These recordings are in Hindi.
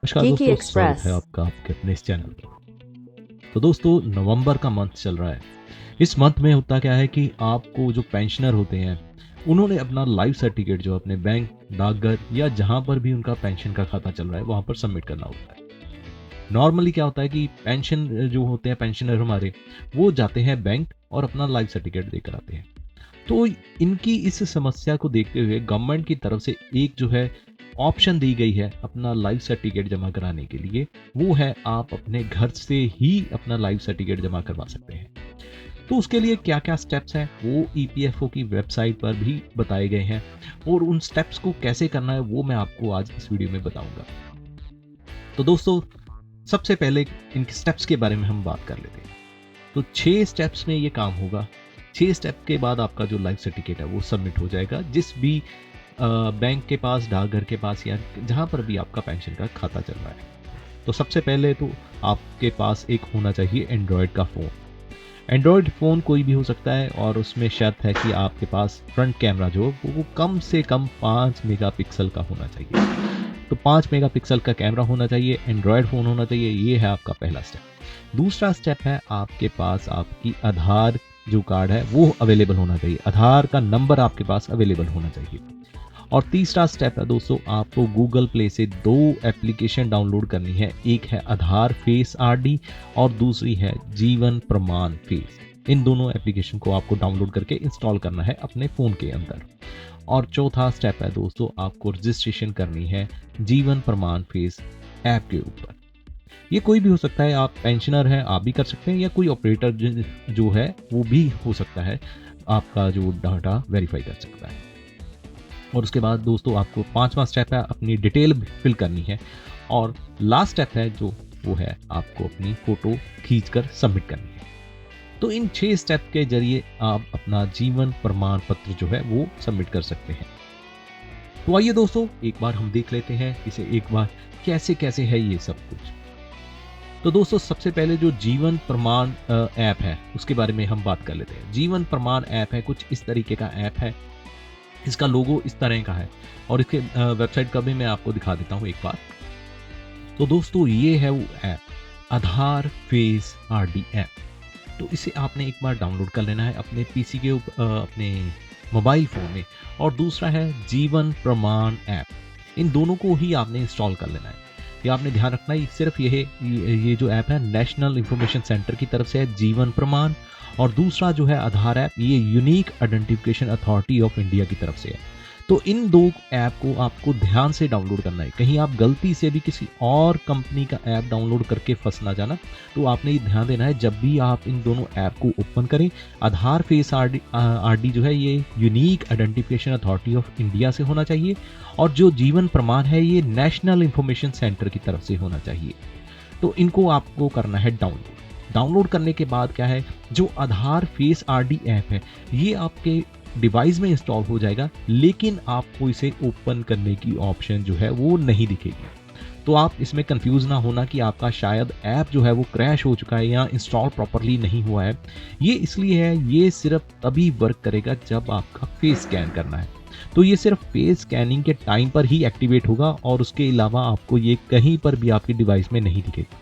नमस्कार Geeky दोस्तों, स्वागत है Express। आपका आपके अपने इस चैनल पर। तो दोस्तों, नवंबर का मंथ चल रहा है। इस मंथ में होता क्या है कि आपको जो पेंशनर होते हैं, उन्होंने अपना लाइफ सर्टिफिकेट जो अपने बैंक, डाकघर या जहां पर भी उनका पेंशन का खाता चल रहा है वहां पर सबमिट करना होता है। नॉर्मली क्या होता है कि पेंशन जो होते हैं पेंशनर हमारे, वो जाते हैं बैंक और अपना लाइफ सर्टिफिकेट देकर आते हैं। तो इनकी इस समस्या को देखते हुए गवर्नमेंट की तरफ से एक जो है ऑप्शन दी गई है अपना लाइफ सर्टिफिकेट जमा कराने के लिए। वो है आप अपने घर से ही अपना लाइफ सर्टिफिकेट जमा करवा सकते हैं। तो उसके लिए क्या क्या स्टेप्स हैं वो ईपीएफओ की वेबसाइट पर भी बताए गए हैं, और उन स्टेप्स को कैसे करना है वो मैं आपको आज इस वीडियो में बताऊंगा। तो दोस्तों, सबसे पहले इन स्टेप्स के बारे में हम बात कर लेते हैं। तो 6 स्टेप्स में ये काम होगा। 6 स्टेप के बाद आपका जो लाइफ सर्टिफिकेट है वो सबमिट हो जाएगा, जिस भी बैंक के पास, डाकघर के पास या जहाँ पर भी आपका पेंशन का खाता चल रहा है। तो सबसे पहले तो आपके पास एक होना चाहिए एंड्रॉयड का फ़ोन। एंड्रॉयड फ़ोन कोई भी हो सकता है, और उसमें शर्त है कि आपके पास फ्रंट कैमरा जो वो कम से कम 5 मेगापिक्सल का होना चाहिए। तो 5 मेगापिक्सल का कैमरा होना चाहिए, एंड्रॉयड फ़ोन होना चाहिए। ये है आपका पहला स्टेप। दूसरा स्टेप है आपके पास आपकी आधार जो कार्ड है वो अवेलेबल होना चाहिए। आधार का नंबर आपके पास अवेलेबल होना चाहिए। और तीसरा स्टेप है दोस्तों, आपको गूगल प्ले से 2 एप्लीकेशन डाउनलोड करनी है। एक है आधार फेस आरडी और दूसरी है जीवन प्रमाण फेस। इन दोनों एप्लीकेशन को आपको डाउनलोड करके इंस्टॉल करना है अपने फ़ोन के अंदर। और चौथा स्टेप है दोस्तों, आपको रजिस्ट्रेशन करनी है जीवन प्रमाण फेस ऐप के ऊपर। ये कोई भी हो सकता है, आप पेंशनर हैं आप भी कर सकते हैं, या कोई ऑपरेटर जो है वो भी हो सकता है, आपका जो डाटा वेरीफाई कर सकता है। और उसके बाद दोस्तों आपको पांचवा स्टेप है अपनी डिटेल फिल करनी है। और लास्ट स्टेप है जो वो है आपको अपनी फोटो खींचकर सबमिट करनी है। तो इन 6 स्टेप के जरिए आप अपना जीवन प्रमाण पत्र जो है वो सबमिट कर सकते हैं। तो आइए दोस्तों, एक बार हम देख लेते हैं इसे एक बार कैसे कैसे है ये सब कुछ। तो दोस्तों, सबसे पहले जो जीवन प्रमाण ऐप है उसके बारे में हम बात कर लेते हैं। जीवन प्रमाण ऐप है, कुछ इस तरीके का ऐप है। इसका लोगो इस तरह का है, और इसके वेबसाइट का भी मैं आपको दिखा देता हूँ एक बार। तो दोस्तों, ये है वो ऐप, आधार फेस आरडी ऐप। तो इसे आपने एक बार डाउनलोड कर लेना है अपने पीसी के अपने मोबाइल फ़ोन में। और दूसरा है जीवन प्रमाण ऐप। इन दोनों को ही आपने इंस्टॉल कर लेना है। ये आपने ध्यान रखना है, सिर्फ ये जो ऐप है नेशनल इंफॉर्मेशन सेंटर की तरफ से है, जीवन प्रमाण। और दूसरा जो है आधार ऐप, ये unique identification authority of India की तरफ से है। तो इन 2 ऐप को आपको ध्यान से डाउनलोड करना है। कहीं आप गलती से भी किसी और कंपनी का ऐप डाउनलोड करके फंस ना जाना। तो आपने ये ध्यान देना है, जब भी आप इन दोनों ऐप को ओपन करें, आधार फेस आरडी जो है ये unique identification authority of India से होना चाहिए, और जो जीवन प्रमाण है ये नेशनल इंफॉर्मेशन सेंटर की तरफ से होना चाहिए। तो इनको आपको करना है डाउनलोड। डाउनलोड करने के बाद क्या है, जो आधार फेस आरडी ऐप है ये आपके डिवाइस में इंस्टॉल हो जाएगा, लेकिन आपको इसे ओपन करने की ऑप्शन जो है वो नहीं दिखेगी। तो आप इसमें कंफ्यूज ना होना कि आपका शायद ऐप जो है वो क्रैश हो चुका है या इंस्टॉल प्रॉपरली नहीं हुआ है। ये इसलिए है, ये सिर्फ तभी वर्क करेगा जब आपका फेस स्कैन करना है। तो ये सिर्फ फेस स्कैनिंग के टाइम पर ही एक्टिवेट होगा, और उसके अलावा आपको ये कहीं पर भी आपकी डिवाइस में नहीं दिखेगा।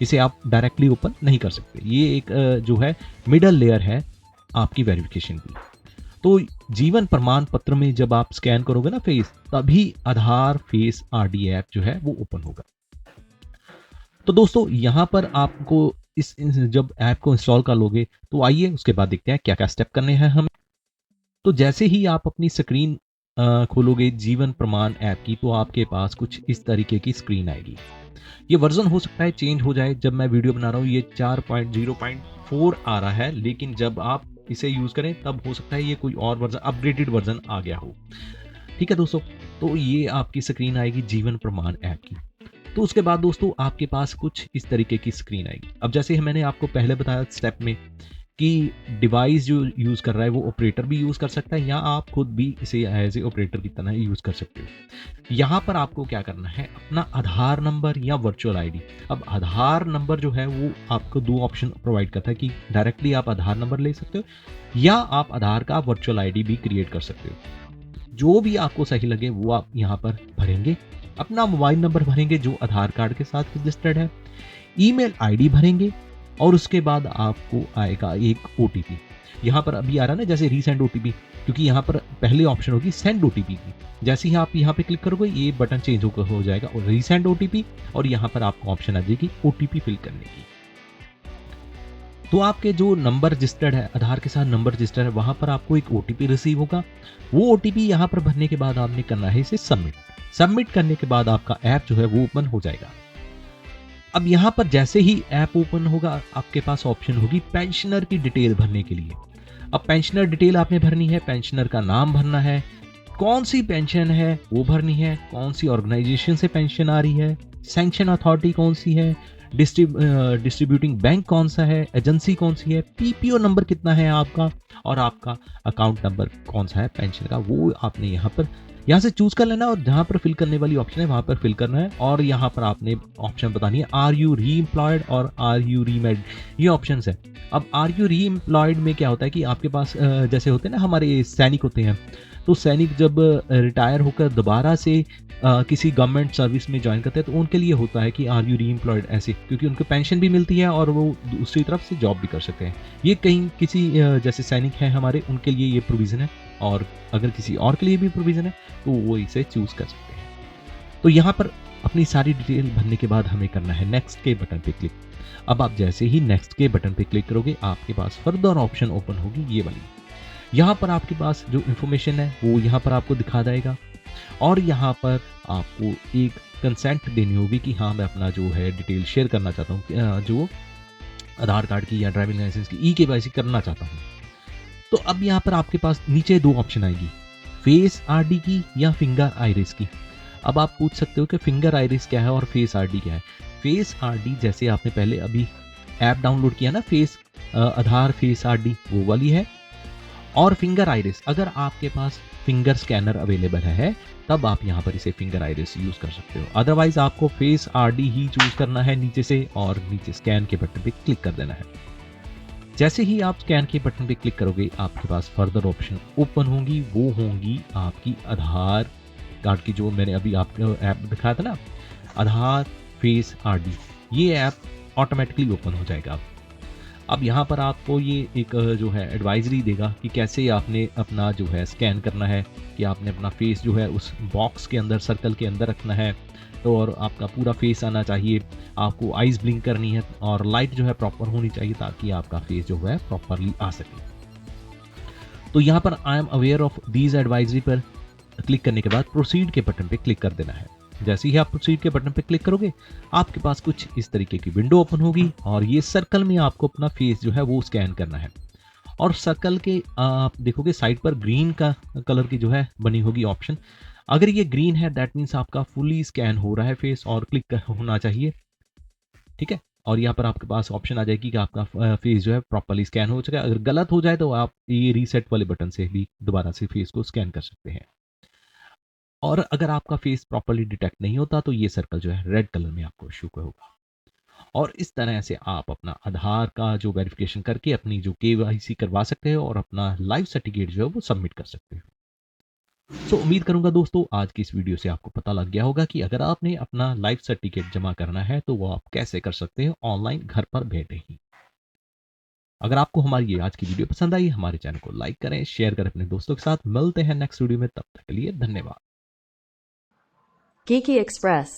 इसे आप डायरेक्टली ओपन नहीं कर सकते। ये एक जो है मिडल लेयर है आपकी वेरिफिकेशन की। तो जीवन प्रमाण पत्र में जब आप स्कैन करोगे ना फेस, तभी आधार फेस आरडी ऐप जो है वो ओपन होगा। तो दोस्तों, यहाँ पर आपको जब ऐप को इंस्टॉल कर लोगे, तो आइए उसके बाद देखते हैं क्या क्या स्टेप करने हैं हमें। तो जैसे ही आप अपनी स्क्रीन खोलोगे जीवन प्रमाण ऐप की, तो आपके पास कुछ इस तरीके की स्क्रीन आएगी। ये वर्जन हो सकता है चेंज हो जाए। जब मैं वीडियो बना रहा हूँ ये 4.0.4 आ रहा है, लेकिन जब आप इसे यूज करें तब हो सकता है ये कोई और वर्जन, अपग्रेडेड वर्जन आ गया हो। ठीक है दोस्तों, तो ये आपकी स्क्रीन आएगी जीवन प्रमाण ऐप की। तो उसके बाद दोस्तों आपके पास कुछ इस तरीके की स्क्रीन आएगी। अब जैसे मैंने आपको पहले बताया स्टेप में कि डिवाइस जो यूज़ कर रहा है वो ऑपरेटर भी यूज़ कर सकता है, या आप खुद भी इसे एज ए ऑपरेटर की तरह यूज़ कर सकते हो। यहाँ पर आपको क्या करना है, अपना आधार नंबर या वर्चुअल आईडी। अब आधार नंबर जो है वो आपको 2 ऑप्शन प्रोवाइड करता है कि डायरेक्टली आप आधार नंबर ले सकते हो, या आप आधार का वर्चुअल आईडी भी क्रिएट कर सकते हो। जो भी आपको सही लगे वो आप यहाँ पर भरेंगे। अपना मोबाइल नंबर भरेंगे जो आधार कार्ड के साथ रजिस्टर्ड है, ईमेल आईडी भरेंगे और उसके बाद आपको आएगा एक ओटीपी। यहाँ पर अभी आ रहा है ना जैसे रीसेंड ओटीपी, क्योंकि यहाँ पर पहले ऑप्शन होगी सेंड ओटीपी की। जैसे ही आप यहाँ पे क्लिक करोगे ये बटन चेंज हो जाएगा और रीसेंड ओटीपी, और यहाँ पर आपको ऑप्शन आ जाएगी ओटीपी फिल करने की। तो आपके जो नंबर रजिस्टर्ड है, आधार के साथ नंबर रजिस्टर्ड है, वहाँ पर आपको एक ओटीपी रिसीव होगा। वो ओटीपी यहाँ पर भरने के बाद आपने करना है इसे सबमिट। सबमिट करने के बाद आपका ऐप जो है वो ओपन हो जाएगा। अब यहाँ पर जैसे ही ऐप ओपन होगा आपके पास ऑप्शन होगी पेंशनर की डिटेल भरने के लिए। अब पेंशनर डिटेल आपने भरनी है, पेंशनर का नाम भरना है, कौन सी पेंशन है वो भरनी है, कौन सी ऑर्गेनाइजेशन से पेंशन आ रही है, सैंक्शन अथॉरिटी कौन सी है, डिस्ट्रीब्यूटिंग बैंक कौन सा है, एजेंसी कौन सी है, पीपीओ नंबर कितना है आपका, और आपका अकाउंट नंबर कौन सा है पेंशन का, वो आपने यहाँ से चूज कर लेना और जहाँ पर फिल करने वाली ऑप्शन है वहाँ पर फिल करना है। और यहाँ पर आपने ऑप्शन बतानी है आर यू री एम्प्लॉयड और आर यू रीमेड, ये ऑप्शन है। अब आर यू री एम्प्लॉयड में क्या होता है कि आपके पास जैसे होते हैं ना हमारे सैनिक होते हैं, तो सैनिक जब रिटायर होकर दोबारा से किसी गवर्नमेंट सर्विस में ज्वाइन करते हैं तो उनके लिए होता है कि आर यू री एम्प्लॉयड ऐसे, क्योंकि उनको पेंशन भी मिलती है और वो दूसरी तरफ से जॉब भी कर सकते हैं। ये कहीं किसी जैसे सैनिक हैं हमारे उनके लिए ये प्रोविज़न है, और अगर किसी और के लिए भी प्रोविज़न है तो वो इसे चूज़ कर सकते हैं। तो यहाँ पर अपनी सारी डिटेल भरने के बाद हमें करना है नेक्स्ट के बटन पे क्लिक। अब आप जैसे ही नेक्स्ट के बटन पे क्लिक करोगे आपके पास फर्दर ऑप्शन ओपन होगी ये वाली। यहाँ पर आपके पास जो इन्फॉर्मेशन है वो यहाँ पर आपको दिखा देगा, और यहाँ पर आपको एक कंसेंट देनी होगी कि हाँ मैं अपना जो है डिटेल शेयर करना चाहता हूँ, जो आधार कार्ड की या ड्राइविंग लाइसेंस की ई-केवाईसी करना चाहता हूँ। तो अब यहाँ पर आपके पास नीचे दो ऑप्शन आएगी, फेस आरडी की या फिंगर आइरिस की। अब आप पूछ सकते हो कि फिंगर आइरिस क्या है और फेस आरडी क्या है। फेस आरडी जैसे आपने पहले अभी ऐप डाउनलोड किया ना, फेस आधार फेस आरडी, वो वाली है। और फिंगर आइरिस अगर आपके पास फिंगर स्कैनर अवेलेबल है तब आप यहाँ पर इसे फिंगर आइरिस यूज कर सकते हो, अदरवाइज आपको फेस आरडी ही चूज करना है नीचे से, और नीचे स्कैन के बटन पे क्लिक कर देना है। जैसे ही आप स्कैन के बटन पे क्लिक करोगे आपके पास फर्दर ऑप्शन ओपन होंगी, वो होंगी आपकी आधार कार्ड की, जो मैंने अभी आपको ऐप दिखाया था ना आधार फेस आरडी, ये ऐप ऑटोमेटिकली ओपन हो जाएगा। अब यहाँ पर आपको ये एक जो है एडवाइजरी देगा कि कैसे आपने अपना जो है स्कैन करना है, कि आपने अपना फेस जो है उस बॉक्स के अंदर सर्कल के अंदर रखना है, तो और आपका पूरा फेस आना चाहिए, आपको आइज़ ब्लिंक करनी है और लाइट जो है प्रॉपर होनी चाहिए ताकि आपका फेस जो है प्रॉपरली आ सके। तो यहाँ पर I am aware of these advisory पर क्लिक करने के बाद प्रोसीड के बटन पे क्लिक कर देना है। जैसे ही आप प्रोसीड के बटन पे क्लिक करोगे आपके पास कुछ इस तरीके की विंडो ओपन होगी, और ये सर्कल में आपको अपना फेस जो है वो स्कैन करना है। और सर्कल के आप देखोगे साइड पर ग्रीन का कलर की जो है बनी होगी ऑप्शन, अगर ये ग्रीन है दैट मीन्स आपका फुली स्कैन हो रहा है फेस और क्लिक होना चाहिए, ठीक है। और यहाँ पर आपके पास ऑप्शन आ जाएगी कि आपका फेस जो है प्रॉपरली स्कैन हो चुका है। अगर गलत हो जाए तो आप ये रीसेट वाले बटन से भी दोबारा से फेस को स्कैन कर सकते हैं। और अगर आपका फेस प्रॉपरली डिटेक्ट नहीं होता तो ये सर्कल जो है रेड कलर में आपको शो होगा। और इस तरह से आप अपना आधार का जो वेरिफिकेशन करके अपनी जो केवाईसी करवा सकते हो और अपना लाइफ सर्टिफिकेट जो है वो सबमिट कर सकते हो। सो उम्मीद करूंगा दोस्तों आज की इस वीडियो से आपको पता लग गया होगा कि अगर आपने अपना लाइफ सर्टिफिकेट जमा करना है तो वो आप कैसे कर सकते हैं ऑनलाइन घर पर बैठे ही। अगर आपको हमारी ये आज की वीडियो पसंद आई हमारे चैनल को लाइक करें, शेयर करें अपने दोस्तों के साथ। मिलते हैं नेक्स्ट वीडियो में, तब तक के लिए धन्यवाद। Geeky Express